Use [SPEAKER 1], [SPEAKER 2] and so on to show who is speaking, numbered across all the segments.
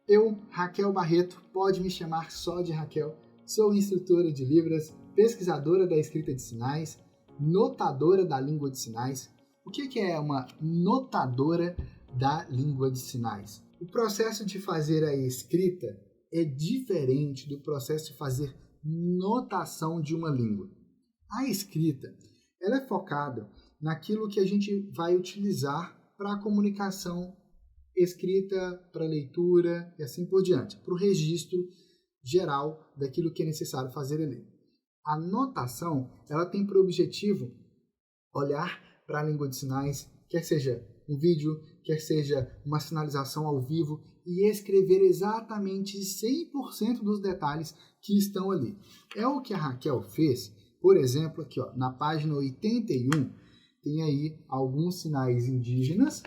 [SPEAKER 1] Eu, Raquel Barreto, pode me chamar só de Raquel, sou instrutora de Libras, pesquisadora da escrita de sinais, notadora da língua de sinais. O que é uma notadora da língua de sinais? O processo de fazer a escrita é diferente do processo de fazer notação de uma língua. A escrita, ela é focada naquilo que a gente vai utilizar para a comunicação escrita, para a leitura e assim por diante, para o registro geral daquilo que é necessário fazer ali. A notação, ela tem por objetivo olhar para a língua de sinais, quer seja um vídeo, quer seja uma sinalização ao vivo, e escrever exatamente 100% dos detalhes que estão ali. É o que a Raquel fez, por exemplo, aqui ó, na página 81, tem aí alguns sinais indígenas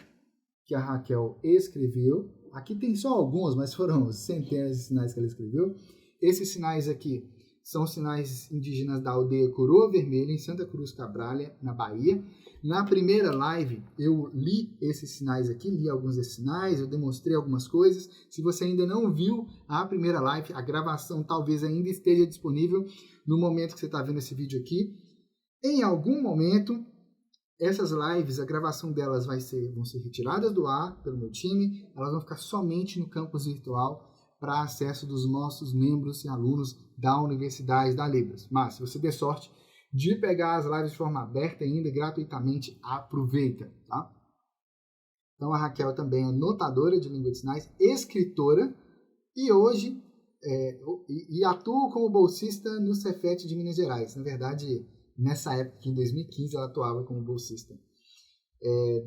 [SPEAKER 1] que a Raquel escreveu. Aqui tem só alguns, mas foram centenas de sinais que ela escreveu. Esses sinais aqui são sinais indígenas da aldeia Coroa Vermelha, em Santa Cruz Cabrália, na Bahia. Na primeira live, eu li esses sinais aqui, li alguns desses sinais, eu demonstrei algumas coisas. Se você ainda não viu a primeira live, a gravação talvez ainda esteja disponível no momento que você está vendo esse vídeo aqui. Em algum momento, essas lives, a gravação delas vão ser retiradas do ar pelo meu time, elas vão ficar somente no campus virtual para acesso dos nossos membros e alunos da Universidade da Libras. Mas, se você der sorte de pegar as lives de forma aberta ainda, gratuitamente, aproveita, tá? Então, a Raquel também é notadora de língua de sinais, escritora, e hoje atua como bolsista no Cefet de Minas Gerais. Na verdade, nessa época, em 2015, ela atuava como bolsista.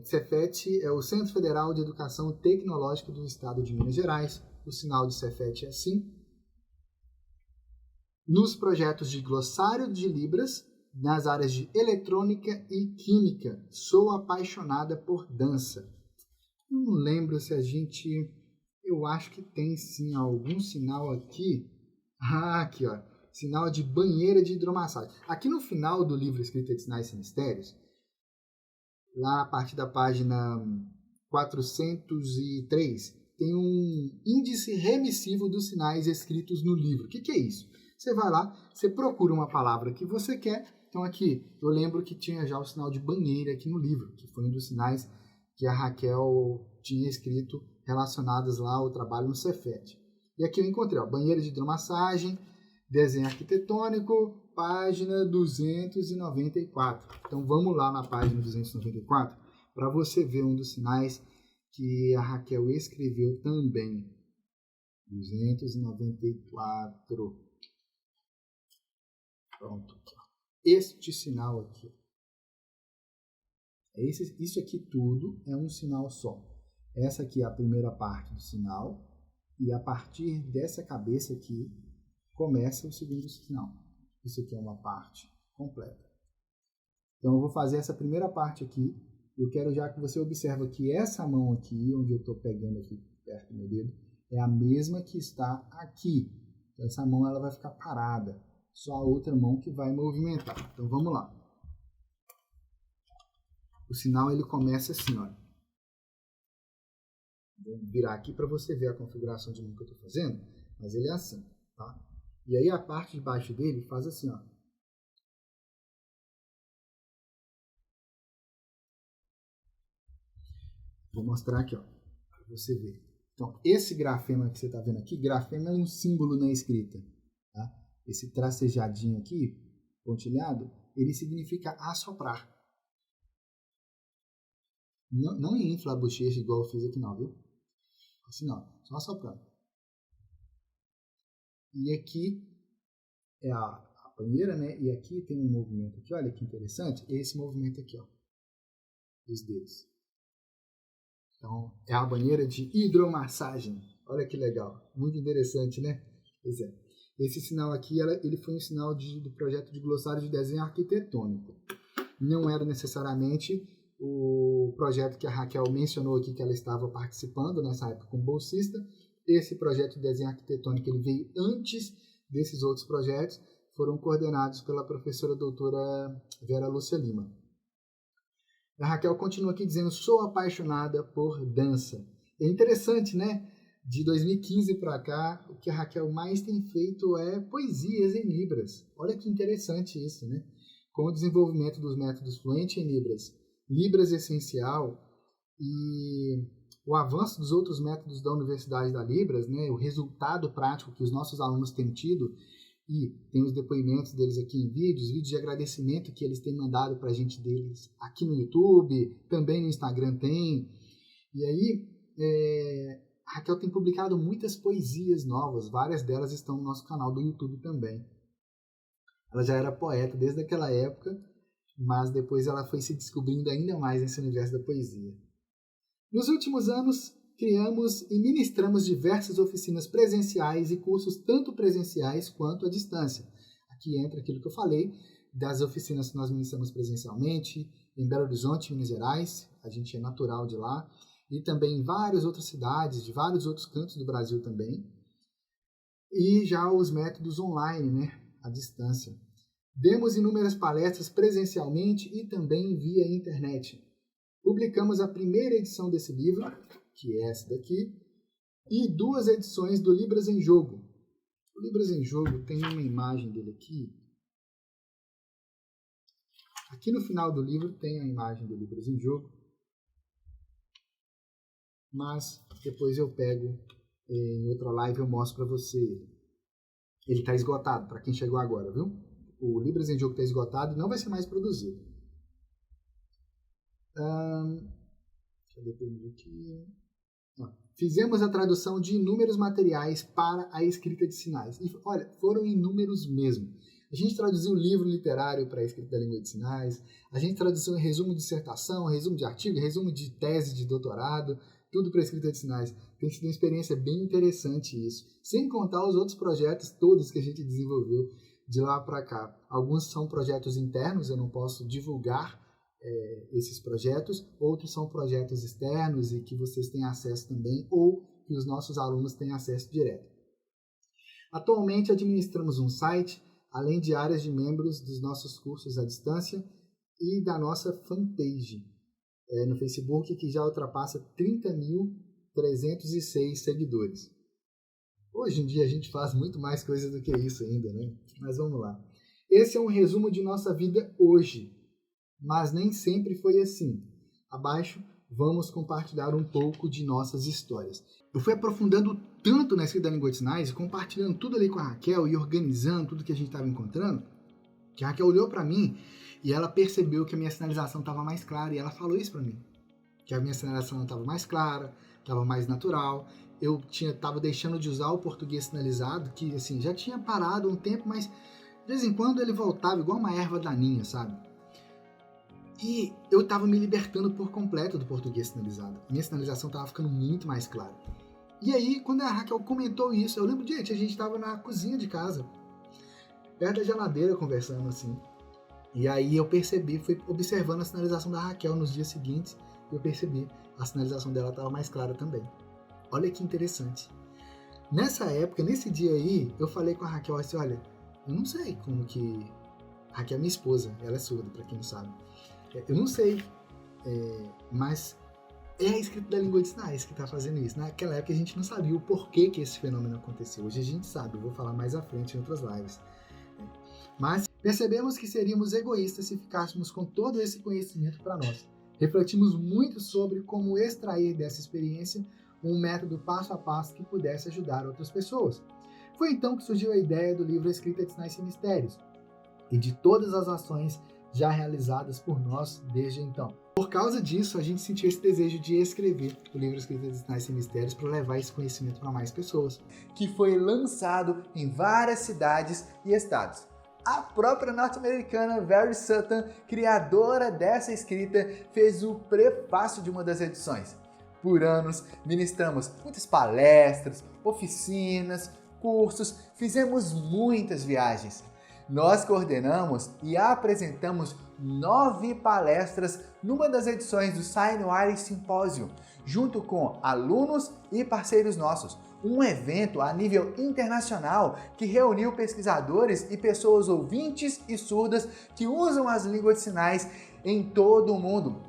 [SPEAKER 1] Cefet é o Centro Federal de Educação Tecnológica do Estado de Minas Gerais. O sinal de Cefet é assim. Nos projetos de glossário de Libras, nas áreas de eletrônica e química, sou apaixonada por dança. Não lembro se a gente... Eu acho que tem sim algum sinal aqui. Aqui, ó. Sinal de banheira de hidromassagem. Aqui no final do livro Escrita de Sinais e Mistérios, lá a partir da página 403, tem um índice remissivo dos sinais escritos no livro. O que é isso? Você vai lá, você procura uma palavra que você quer. Então aqui, eu lembro que tinha já o sinal de banheira aqui no livro, que foi um dos sinais que a Raquel tinha escrito relacionados lá ao trabalho no Cefet. E aqui eu encontrei, ó, banheira de hidromassagem, desenho arquitetônico, página 294. Então vamos lá na página 294 para você ver um dos sinais que a Raquel escreveu também. 294. Pronto. Este sinal aqui. Isso aqui tudo é um sinal só. Essa aqui é a primeira parte do sinal. E a partir dessa cabeça aqui, começa o segundo sinal. Isso aqui é uma parte completa. Então eu vou fazer essa primeira parte aqui. Eu quero já que você observe que essa mão aqui, onde eu estou pegando aqui perto do meu dedo, é a mesma que está aqui. Então essa mão ela vai ficar parada. Só a outra mão que vai movimentar. Então vamos lá. O sinal ele começa assim, olha. Vou virar aqui para você ver a configuração de mão que eu estou fazendo, mas ele é assim, tá? E aí a parte de baixo dele faz assim, ó. Vou mostrar aqui, ó, para você ver. Então, esse grafema que você está vendo aqui, grafema é um símbolo na escrita, tá? Esse tracejadinho aqui, pontilhado, ele significa assoprar. Não infla a bochecha igual eu fiz aqui não, viu? Assim não, só assoprando. E aqui é a banheira, né? E aqui tem um movimento aqui, olha que interessante. Esse movimento aqui, ó, dos dedos. Então, é a banheira de hidromassagem. Olha que legal, muito interessante, né? Pois é. Esse sinal aqui, ele foi um sinal do projeto de glossário de desenho arquitetônico. Não era necessariamente o projeto que a Raquel mencionou aqui que ela estava participando nessa época como bolsista. Esse projeto de desenho arquitetônico ele veio antes desses outros projetos, foram coordenados pela professora doutora Vera Lúcia Lima. A Raquel continua aqui dizendo, sou apaixonada por dança. É interessante, né? De 2015 para cá, o que a Raquel mais tem feito é poesias em Libras. Olha que interessante isso, né? Com o desenvolvimento dos métodos Fluente em Libras, Libras Essencial e o avanço dos outros métodos da Universidade da Libras, né? O resultado prático que os nossos alunos têm tido, e tem os depoimentos deles aqui em vídeos de agradecimento que eles têm mandado para a gente deles aqui no YouTube, também no Instagram tem. E aí, a Raquel tem publicado muitas poesias novas, várias delas estão no nosso canal do YouTube também. Ela já era poeta desde aquela época, mas depois ela foi se descobrindo ainda mais nesse universo da poesia. Nos últimos anos, criamos e ministramos diversas oficinas presenciais e cursos tanto presenciais quanto à distância. Aqui entra aquilo que eu falei, das oficinas que nós ministramos presencialmente, em Belo Horizonte, Minas Gerais, a gente é natural de lá, e também em várias outras cidades, de vários outros cantos do Brasil também. E já os métodos online, né, à distância. Demos inúmeras palestras presencialmente e também via internet. Publicamos a primeira edição desse livro, que é essa daqui, e 2 edições do Libras em Jogo. O Libras em Jogo tem uma imagem dele aqui. Aqui no final do livro tem a imagem do Libras em Jogo. Mas depois eu pego em outra live e eu mostro para você. Ele está esgotado, para quem chegou agora, viu? O Libras em Jogo está esgotado e não vai ser mais produzido. Deixa eu ver aqui. Fizemos a tradução de inúmeros materiais para a escrita de sinais. E olha, foram inúmeros mesmo. A gente traduziu livro literário para a escrita da língua de sinais, a gente traduziu resumo de dissertação, resumo de artigo, resumo de tese de doutorado, tudo para a escrita de sinais. Tem sido uma experiência bem interessante isso. Sem contar os outros projetos todos que a gente desenvolveu de lá para cá. Alguns são projetos internos, eu não posso divulgar esses projetos. Outros são projetos externos e que vocês têm acesso também, ou que os nossos alunos têm acesso direto. Atualmente administramos um site, além de áreas de membros dos nossos cursos à distância e da nossa fanpage no Facebook, que já ultrapassa 30.306 seguidores. Hoje em dia a gente faz muito mais coisas do que isso ainda, né? Mas vamos lá. Esse é um resumo de nossa vida hoje, mas nem sempre foi assim. Abaixo vamos compartilhar um pouco de nossas histórias. Eu fui aprofundando tanto na escrita da língua de sinais, compartilhando tudo ali com a Raquel e organizando tudo que a gente estava encontrando, que a Raquel olhou para mim e ela percebeu que a minha sinalização estava mais clara, e ela falou isso para mim, que a minha sinalização estava mais clara, estava mais natural. Eu estava deixando de usar o português sinalizado, que assim, já tinha parado um tempo, mas de vez em quando ele voltava igual uma erva daninha, sabe? E eu estava me libertando por completo do português sinalizado. Minha sinalização estava ficando muito mais clara. E aí, quando a Raquel comentou isso, eu lembro, gente, a gente estava na cozinha de casa, perto da geladeira, conversando assim. E aí eu percebi, fui observando a sinalização da Raquel nos dias seguintes, e eu percebi, a sinalização dela estava mais clara também. Olha que interessante. Nessa época, nesse dia aí, eu falei com a Raquel assim, olha, eu não sei como que... A Raquel é minha esposa, ela é surda, para quem não sabe. Eu não sei, mas é a escrita da língua de sinais que está fazendo isso. Naquela época a gente não sabia o porquê que esse fenômeno aconteceu. Hoje a gente sabe, eu vou falar mais à frente em outras lives. Mas percebemos que seríamos egoístas se ficássemos com todo esse conhecimento para nós. Refletimos muito sobre como extrair dessa experiência um método passo a passo que pudesse ajudar outras pessoas. Foi então que surgiu a ideia do livro Escrita de Sinais e Mistérios e de todas as ações já realizadas por nós desde então. Por causa disso, a gente sentiu esse desejo de escrever o livro Escrita de Sinais e Mistérios para levar esse conhecimento para mais pessoas. Que foi lançado em várias cidades e estados. A própria norte-americana Very Sutton, criadora dessa escrita, fez o prefácio de uma das edições. Por anos, ministramos muitas palestras, oficinas, cursos, fizemos muitas viagens. Nós coordenamos e apresentamos 9 palestras numa das edições do Signwire Symposium, junto com alunos e parceiros nossos. Um evento a nível internacional que reuniu pesquisadores e pessoas ouvintes e surdas que usam as línguas de sinais em todo o mundo.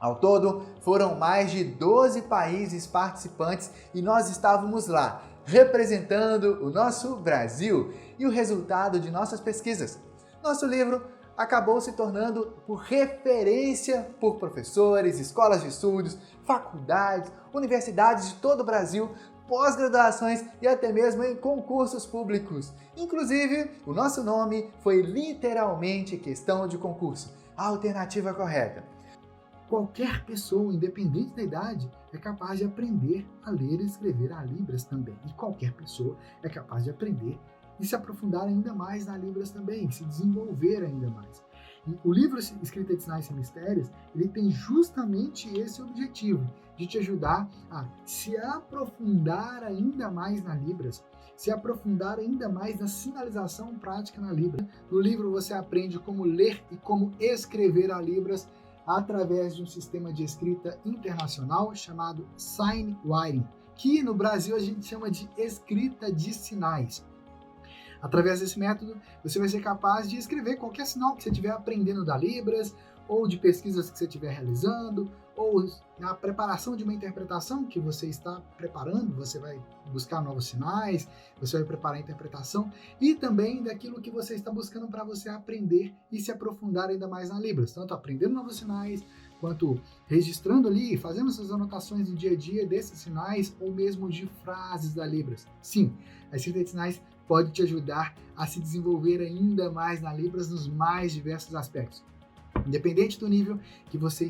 [SPEAKER 1] Ao todo, foram mais de 12 países participantes e nós estávamos lá, representando o nosso Brasil e o resultado de nossas pesquisas. Nosso livro acabou se tornando por referência por professores, escolas de estudos, faculdades, universidades de todo o Brasil, pós-graduações e até mesmo em concursos públicos. Inclusive, o nosso nome foi literalmente questão de concurso, a alternativa correta. Qualquer pessoa, independente da idade, é capaz de aprender a ler e escrever a Libras também. E qualquer pessoa é capaz de aprender e se aprofundar ainda mais na Libras também, se desenvolver ainda mais. E o livro Escrita de Sinais e Mistérios, ele tem justamente esse objetivo, de te ajudar a se aprofundar ainda mais na Libras, se aprofundar ainda mais na sinalização prática na Libras. No livro você aprende como ler e como escrever a Libras através de um sistema de escrita internacional chamado Sign Writing, que no Brasil a gente chama de escrita de sinais. Através desse método, você vai ser capaz de escrever qualquer sinal que você estiver aprendendo da Libras, ou de pesquisas que você estiver realizando, ou na preparação de uma interpretação que você está preparando, você vai buscar novos sinais, você vai preparar a interpretação, e também daquilo que você está buscando para você aprender e se aprofundar ainda mais na Libras, tanto aprendendo novos sinais, quanto registrando ali, fazendo suas anotações do dia a dia desses sinais, ou mesmo de frases da Libras. Sim, a escrita de sinais pode te ajudar a se desenvolver ainda mais na Libras nos mais diversos aspectos. Independente do nível que você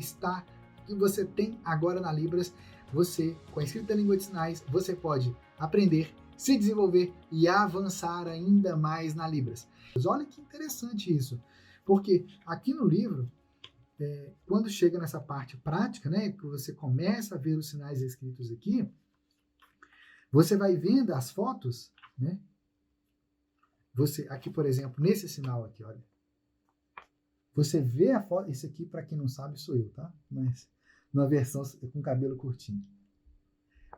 [SPEAKER 1] tem agora na Libras, você, com a escrita da língua de sinais, você pode aprender, se desenvolver e avançar ainda mais na Libras. Mas olha que interessante isso, porque aqui no livro, quando chega nessa parte prática, né, que você começa a ver os sinais escritos aqui, você vai vendo as fotos, né? Você, aqui, por exemplo, nesse sinal aqui, olha. Você vê a foto, isso aqui, para quem não sabe, sou eu, tá? Mas numa versão com cabelo curtinho.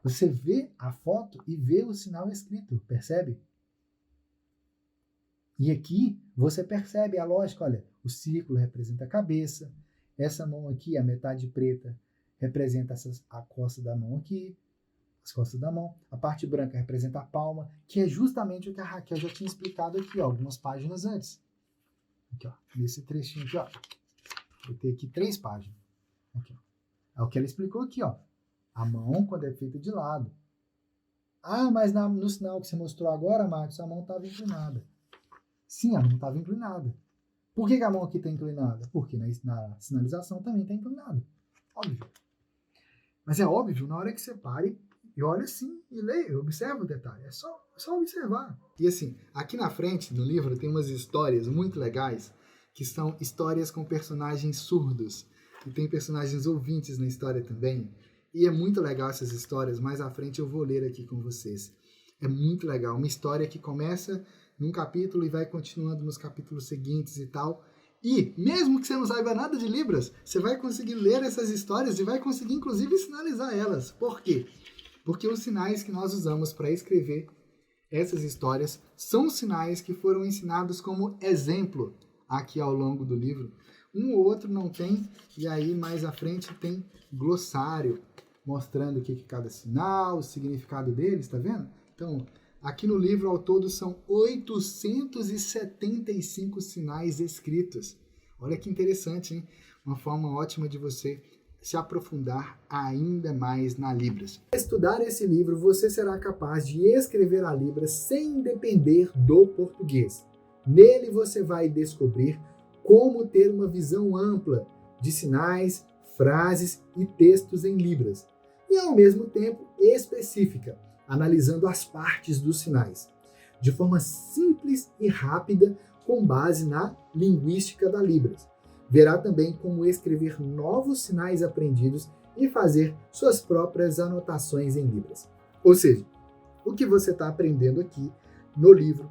[SPEAKER 1] Você vê a foto e vê o sinal escrito, percebe? E aqui você percebe a lógica, olha, o círculo representa a cabeça, essa mão aqui, a metade preta, representa a costa da mão aqui, as costas da mão, a parte branca representa a palma, que é justamente o que a Raquel já tinha explicado aqui, ó, algumas páginas antes. Aqui, ó, nesse trechinho aqui, ó. Vou ter aqui 3 páginas. Aqui, ó. É o que ela explicou aqui, ó. A mão, quando é feita de lado. Ah, mas no sinal que você mostrou agora, Marcos, a mão estava inclinada. Sim, a mão estava inclinada. Por que a mão aqui está inclinada? Porque na sinalização também está inclinada. Óbvio. Mas é óbvio, na hora que você pare e olha assim e leia, observa o detalhe. É só observar. E assim, aqui na frente do livro tem umas histórias muito legais, que são histórias com personagens surdos. E tem personagens ouvintes na história também. E é muito legal essas histórias. Mais à frente eu vou ler aqui com vocês. É muito legal. Uma história que começa num capítulo e vai continuando nos capítulos seguintes e tal. E, mesmo que você não saiba nada de Libras, você vai conseguir ler essas histórias e vai conseguir, inclusive, sinalizar elas. Por quê? Porque os sinais que nós usamos para escrever essas histórias são sinais que foram ensinados como exemplo aqui ao longo do livro. Um ou outro não tem, e aí mais à frente tem glossário, mostrando o que é cada sinal, o significado deles, tá vendo? Então, aqui no livro, ao todo, são 875 sinais escritos. Olha que interessante, hein? Uma forma ótima de você se aprofundar ainda mais na Libras. Ao estudar esse livro, você será capaz de escrever a Libras sem depender do português. Nele você vai descobrir como ter uma visão ampla de sinais, frases e textos em Libras, e ao mesmo tempo específica, analisando as partes dos sinais, de forma simples e rápida, com base na linguística da Libras. Verá também como escrever novos sinais aprendidos e fazer suas próprias anotações em Libras. Ou seja, o que você está aprendendo aqui no livro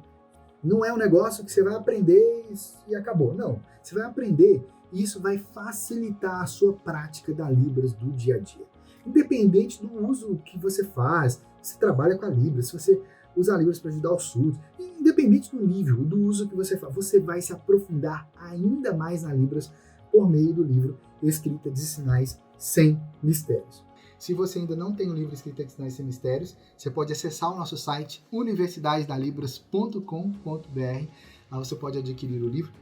[SPEAKER 1] não é um negócio que você vai aprender e acabou. Não, você vai aprender e isso vai facilitar a sua prática da Libras do dia a dia. Independente do uso que você faz, se trabalha com a Libras, se você usa a Libras para ajudar os surdos, independente do nível, do uso que você faz, você vai se aprofundar ainda mais na Libras por meio do livro Escrita de Sinais Sem Mistérios. Se você ainda não tem o livro Escrita de Sinais Sem Mistérios, você pode acessar o nosso site universidadedalibras.com.br. Lá você pode adquirir o livro.